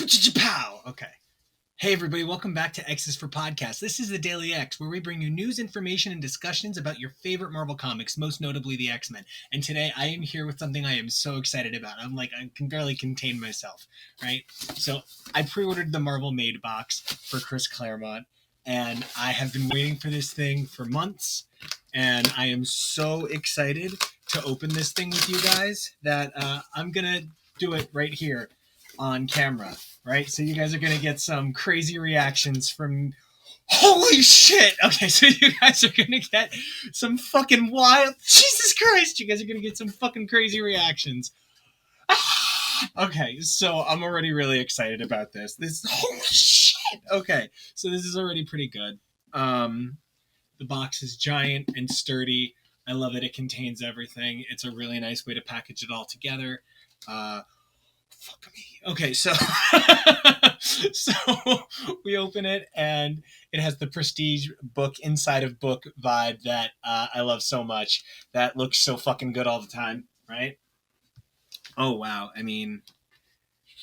Pow! Okay. Hey everybody, welcome back to X's4 Podcast. This is the Daily X, where we bring you news, information, and discussions about your favorite Marvel comics, most notably the X-Men. And today I am here with something I am so excited about. I can barely contain myself, right? So I pre-ordered the Marvel Made box for Chris Claremont, and I have been waiting for this thing for months, and I am so excited to open this thing with you guys that I'm gonna do it right here on camera, right? So you guys are gonna get some crazy reactions from. Holy shit! Okay, so you guys are gonna get some fucking wild. Jesus Christ! You guys are gonna get some fucking crazy reactions. Okay, so I'm already really excited about this. Holy shit! Okay, so this is already pretty good. The box is giant and sturdy. I love that it contains everything. It's a really nice way to package it all together. Fuck me. Okay, so so we open it and it has the prestige book inside of book vibe that I love so much. That looks so fucking good all the time, right? Oh wow. I mean,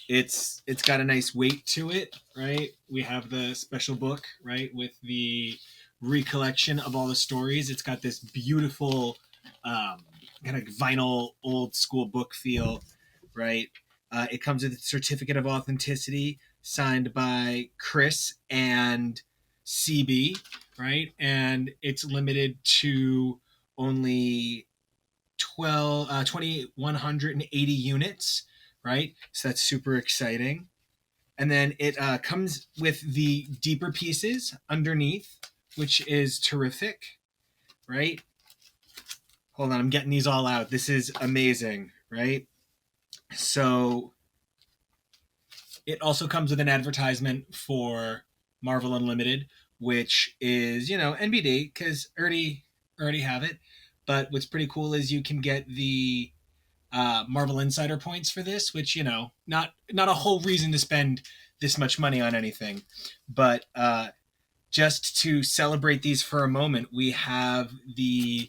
it's got a nice weight to it, right? We have the special book, right, with the recollection of all the stories. It's got this beautiful kind of vinyl old school book feel, right? It comes with a certificate of authenticity signed by Chris and CB, right? And it's limited to only 2,180 units, right? So that's super exciting. And then it comes with the deeper pieces underneath, which is terrific, right? Hold on, I'm getting these all out. This is amazing, right? So it also comes with an advertisement for Marvel Unlimited, which is, NBD, because already have it. But what's pretty cool is you can get the Marvel Insider points for this, which, not a whole reason to spend this much money on anything. But just to celebrate these for a moment, we have the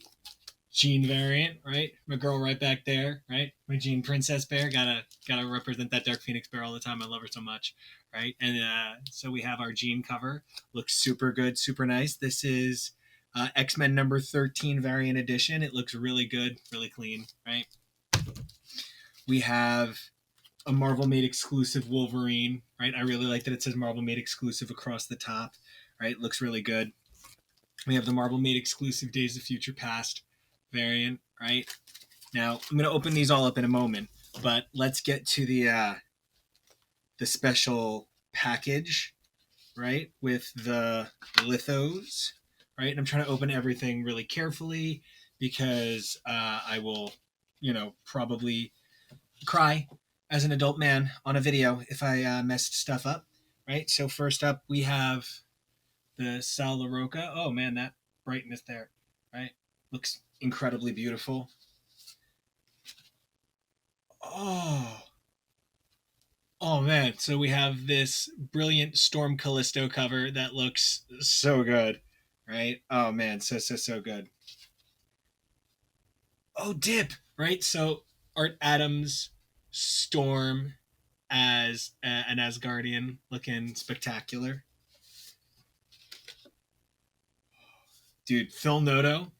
Jean variant, right? My girl right back there, right? My Jean Princess Bear. Gotta represent that Dark Phoenix Bear all the time. I love her so much, right? And so we have our Jean cover. Looks super good, super nice. This is X-Men number 13 variant edition. It looks really good, really clean, right? We have a Marvel Made exclusive Wolverine, right? I really like that it says Marvel Made exclusive across the top, right? Looks really good. We have the Marvel Made exclusive Days of Future Past variant, right? Now, I'm going to open these all up in a moment, but let's get to the special package, right, with the lithos, right? And I'm trying to open everything really carefully because I will, probably cry as an adult man on a video if I messed stuff up, right? So first up, we have the Sal LaRocca. Oh, man, that brightness there, right? Looks incredibly beautiful. Oh man, so we have this brilliant Storm Callisto cover that looks so good, right? Oh man, so good. Oh, dip, right? So Art Adams, Storm as an Asgardian, looking spectacular. Dude, Phil Noto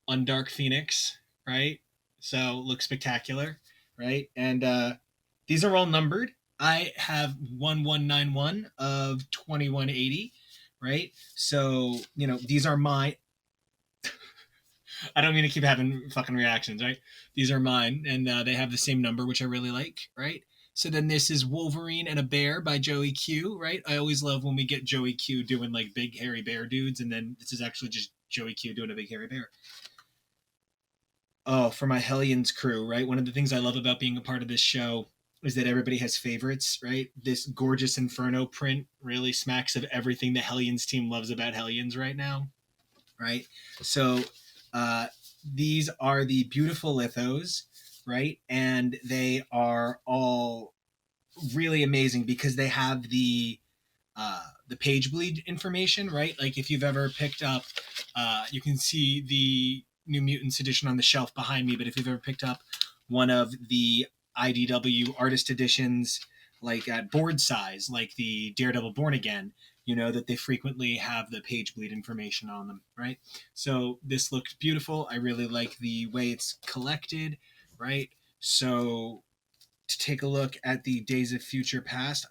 on Dark Phoenix, right? So looks spectacular, right? And these are all numbered. I have 1191 of 2180, right? So, these are my. I don't mean to keep having fucking reactions, right? These are mine, and they have the same number, which I really like, right? So then this is Wolverine and a Bear by Joey Q, right? I always love when we get Joey Q doing like big hairy bear dudes, and then this is actually just Joey Q doing a big hairy bear. Oh, for my Hellions crew, right? One of the things I love about being a part of this show is that everybody has favorites, right? This gorgeous Inferno print really smacks of everything the Hellions team loves about Hellions right now, right? So these are the beautiful lithos, right? And they are all really amazing because they have the page bleed information, right? Like if you've ever picked up, you can see the New Mutants edition on the shelf behind me, but if you've ever picked up one of the IDW artist editions like at board size, like the Daredevil Born Again, you know, that they frequently have the page bleed information on them, right? So this looked beautiful. I really like the way it's collected, right? So to take a look at the Days of Future Past,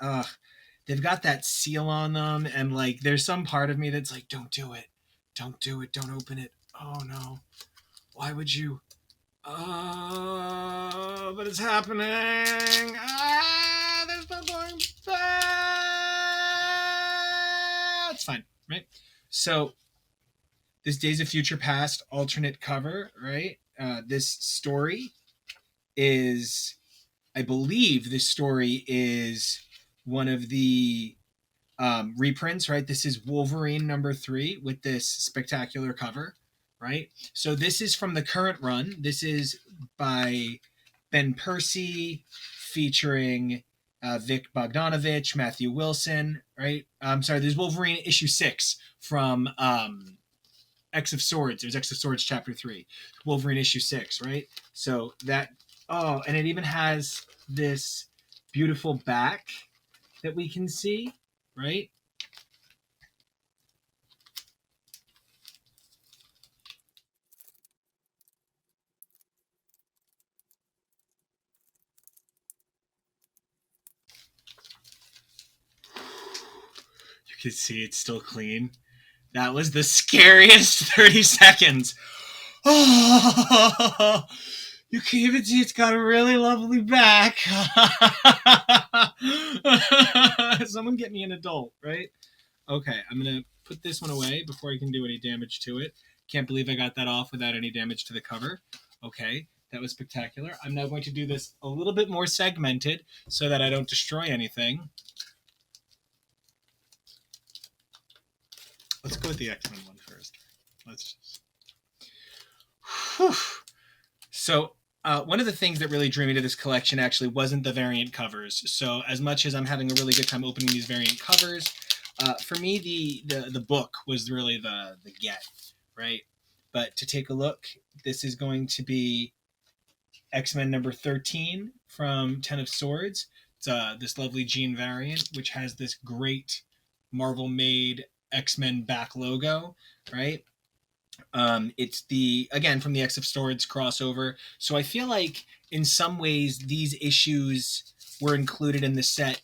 they've got that seal on them, and like there's some part of me that's like, don't do it. Don't do it. Don't open it. Oh no. Why would you? But it's happening. There's no going back. It's fine, right? So this Days of Future Past alternate cover, right? This story is, I believe, this story is one of the reprints, right? This is Wolverine #3 with this spectacular cover, right? So this is from the current run. This is by Ben Percy featuring Vic Bogdanovich, Matthew Wilson, right? I'm sorry, there's Wolverine issue 6 from X of Swords. There's X of Swords chapter 3, Wolverine issue 6, right? So that, oh, and it even has this beautiful back that we can see, right? You can see it's still clean. That was the scariest 30 seconds. Oh, you can even see it's got a really lovely back. Someone get me an adult, right? Okay, I'm going to put this one away before I can do any damage to it. Can't believe I got that off without any damage to the cover. Okay, that was spectacular. I'm now going to do this a little bit more segmented so that I don't destroy anything. Let's go with the X-Men one first. Let's just... Whew. So one of the things that really drew me to this collection actually wasn't the variant covers. So as much as I'm having a really good time opening these variant covers, for me the book was really the get, right? But to take a look, this is going to be X-Men #13 from 10 of Swords. It's this lovely Jean variant, which has this great Marvel-made X-Men back logo, right? It's the, again, from the X of Swords crossover. So I feel like in some ways these issues were included in the set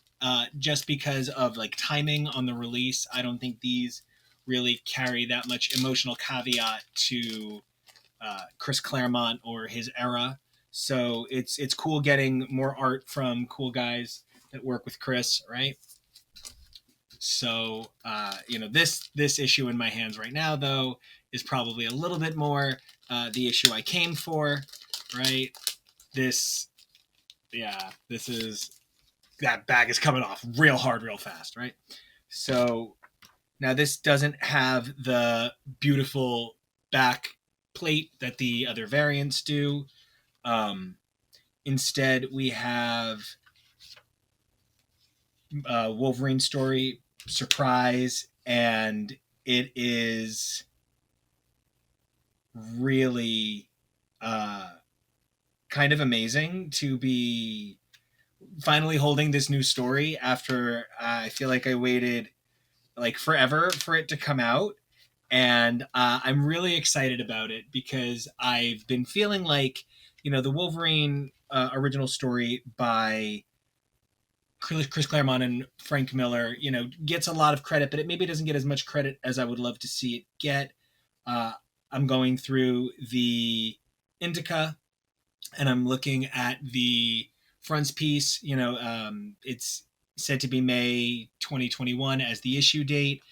just because of like timing on the release. I don't think these really carry that much emotional caveat to Chris Claremont or his era. So it's cool getting more art from cool guys that work with Chris, right? So this issue in my hands right now, though, is probably a little bit more the issue I came for, right? This is, that bag is coming off real hard, real fast, right? So now this doesn't have the beautiful back plate that the other variants do. Instead, we have Wolverine story surprise, and it is really kind of amazing to be finally holding this new story after I feel like I waited like forever for it to come out. And I'm really excited about it because I've been feeling like, the Wolverine original story by Chris Claremont and Frank Miller, gets a lot of credit, but it maybe doesn't get as much credit as I would love to see it get. I'm going through the Indica, and I'm looking at the frontispiece. It's said to be May 2021 as the issue date.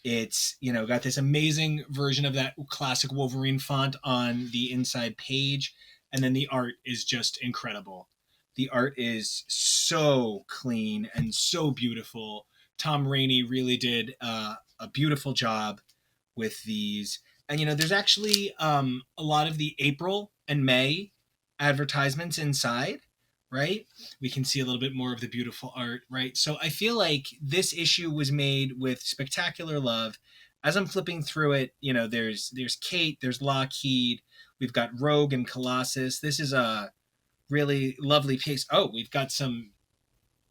It's, got this amazing version of that classic Wolverine font on the inside page, and then the art is just incredible. The art is so clean and so beautiful. Tom Rainey really did a beautiful job with these. And, there's actually a lot of the April and May advertisements inside, right? We can see a little bit more of the beautiful art, right? So I feel like this issue was made with spectacular love. As I'm flipping through it, there's Kate, there's Lockheed, we've got Rogue and Colossus. This is a really lovely piece. Oh, we've got some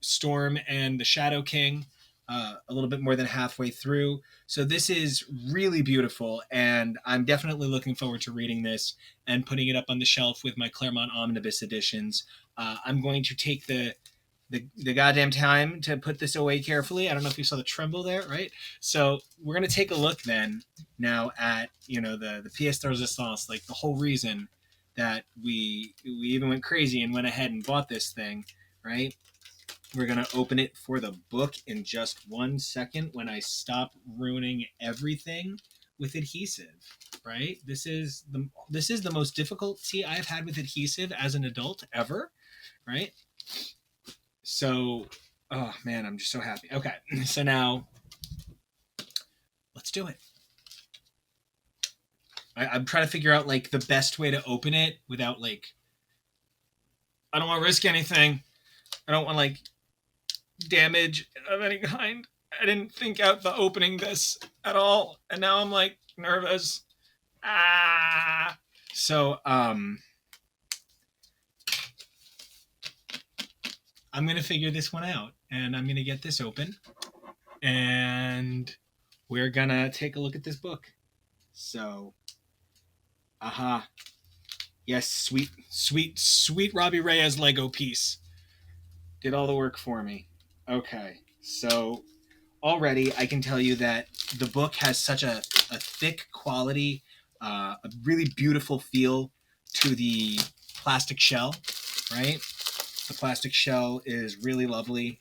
Storm and the Shadow King, a little bit more than halfway through. So this is really beautiful, and I'm definitely looking forward to reading this and putting it up on the shelf with my Claremont Omnibus editions. I'm going to take the goddamn time to put this away carefully. I don't know if you saw the tremble there, right? So we're going to take a look then now at, the pièce de résistance, like the whole reason that we even went crazy and went ahead and bought this thing, right? We're going to open it for the book in just 1 second when I stop ruining everything with adhesive, right? This is the most difficulty I've had with adhesive as an adult ever, right? So, oh man, I'm just so happy. Okay, so now let's do it. I'm trying to figure out like the best way to open it without like, I don't want to risk anything. I don't want like damage of any kind. I didn't think out the opening this at all, and now I'm like nervous. So I'm gonna figure this one out, and I'm gonna get this open, and we're gonna take a look at this book. So, yes, sweet Robbie Reyes Lego piece did all the work for me. Okay, so already I can tell you that the book has such a thick quality, a really beautiful feel to the plastic shell, right? The plastic shell is really lovely.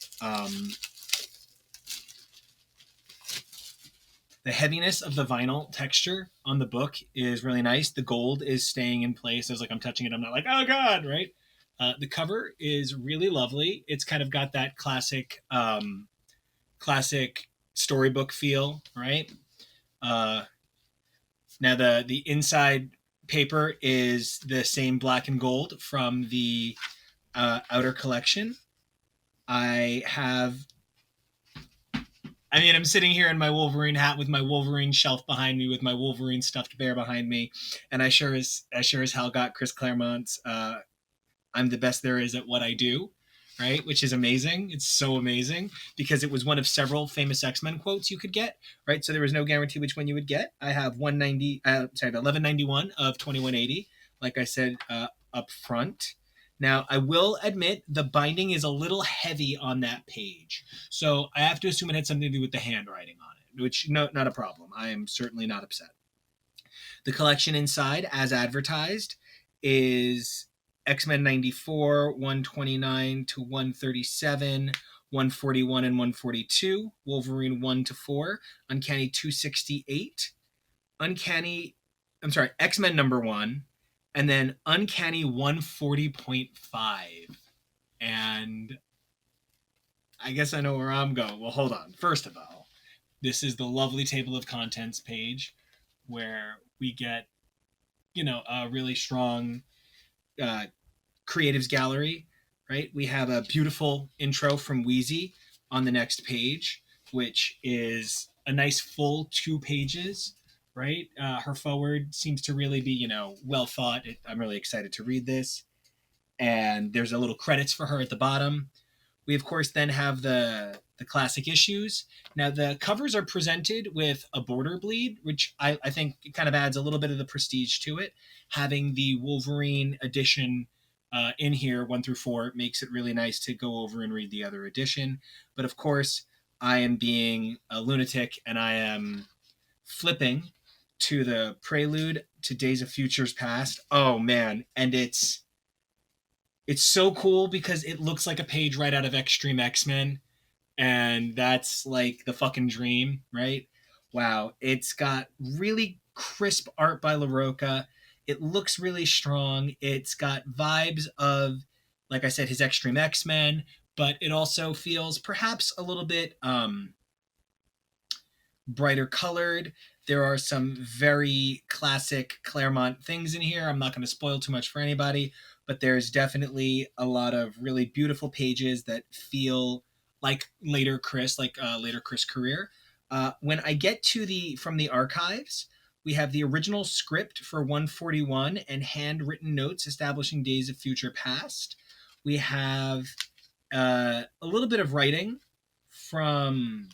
The heaviness of the vinyl texture on the book is really nice. The gold is staying in place. As like I'm touching it, I'm not like, oh God, right? The cover is really lovely. It's kind of got that classic storybook feel, right? Now the inside paper is the same black and gold from the outer collection. I'm sitting here in my Wolverine hat with my Wolverine shelf behind me, with my Wolverine stuffed bear behind me, and I sure as hell got Chris Claremont's "I'm the best there is at what I do," right? Which is amazing. It's so amazing because it was one of several famous X-Men quotes you could get, right? So there was no guarantee which one you would get. I have the 1191 of 2180, like I said up front. Now, I will admit the binding is a little heavy on that page. So I have to assume it had something to do with the handwriting on it, which, no, not a problem. I am certainly not upset. The collection inside, as advertised, is X-Men 94, 129 to 137, 141 and 142, Wolverine 1 to 4, Uncanny 268, X-Men number 1, and then Uncanny 140.5. And I guess I know where I'm going. Well, hold on. First of all, this is the lovely table of contents page where we get, a really strong creatives gallery, right? We have a beautiful intro from Wheezy on the next page, which is a nice full 2 pages, right? Her forward seems to really be, well thought. I'm really excited to read this. And there's a little credits for her at the bottom. We, of course, then have the classic issues. Now, the covers are presented with a border bleed, which I think kind of adds a little bit of the prestige to it. Having the Wolverine edition in here, 1 through 4, makes it really nice to go over and read the other edition. But, of course, I am being a lunatic, and I am flipping to the prelude to Days of Futures Past. Oh, man. And it's so cool because it looks like a page right out of Extreme X-Men. And that's like the fucking dream, right? Wow. It's got really crisp art by LaRocca. It looks really strong. It's got vibes of, like I said, his Extreme X-Men, but it also feels perhaps a little bit brighter colored. There are some very classic Claremont things in here. I'm not going to spoil too much for anybody, but there's definitely a lot of really beautiful pages that feel like later Chris career. When I get to from the archives, we have the original script for 141 and handwritten notes establishing Days of Future Past. We have a little bit of writing from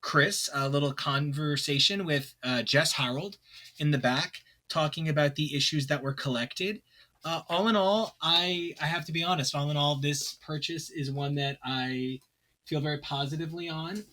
Chris, a little conversation with Jess Harold in the back, talking about the issues that were collected. All in all, I have to be honest. All in all, this purchase is one that I feel very positively on.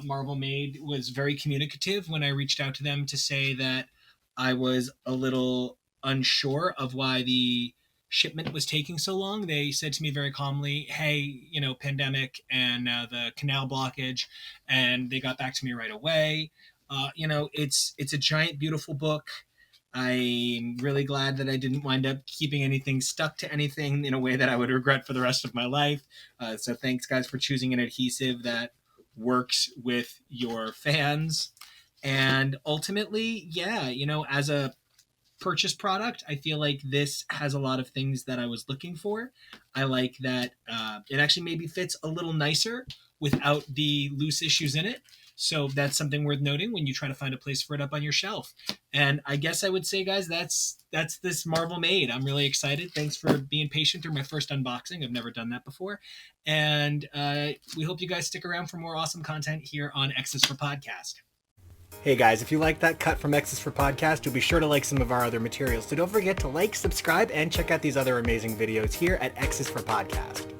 Marvel Made was very communicative when I reached out to them to say that I was a little unsure of why the shipment was taking so long. They said to me very calmly, "Hey, pandemic and the canal blockage," and they got back to me right away. It's a giant, beautiful book. I'm really glad that I didn't wind up keeping anything stuck to anything in a way that I would regret for the rest of my life. So thanks, guys, for choosing an adhesive that works with your fans. And ultimately, yeah, as a purchase product, I feel like this has a lot of things that I was looking for. I like that it actually maybe fits a little nicer without the loose issues in it. So that's something worth noting when you try to find a place for it up on your shelf. And I guess I would say, guys, that's this Marvel Made. I'm really excited. Thanks for being patient through my first unboxing. I've never done that before. And we hope you guys stick around for more awesome content here on X's4 Podcast. Hey guys, if you like that cut from X's4 Podcast, you'll be sure to like some of our other materials. So don't forget to like, subscribe, and check out these other amazing videos here at X's4 Podcast.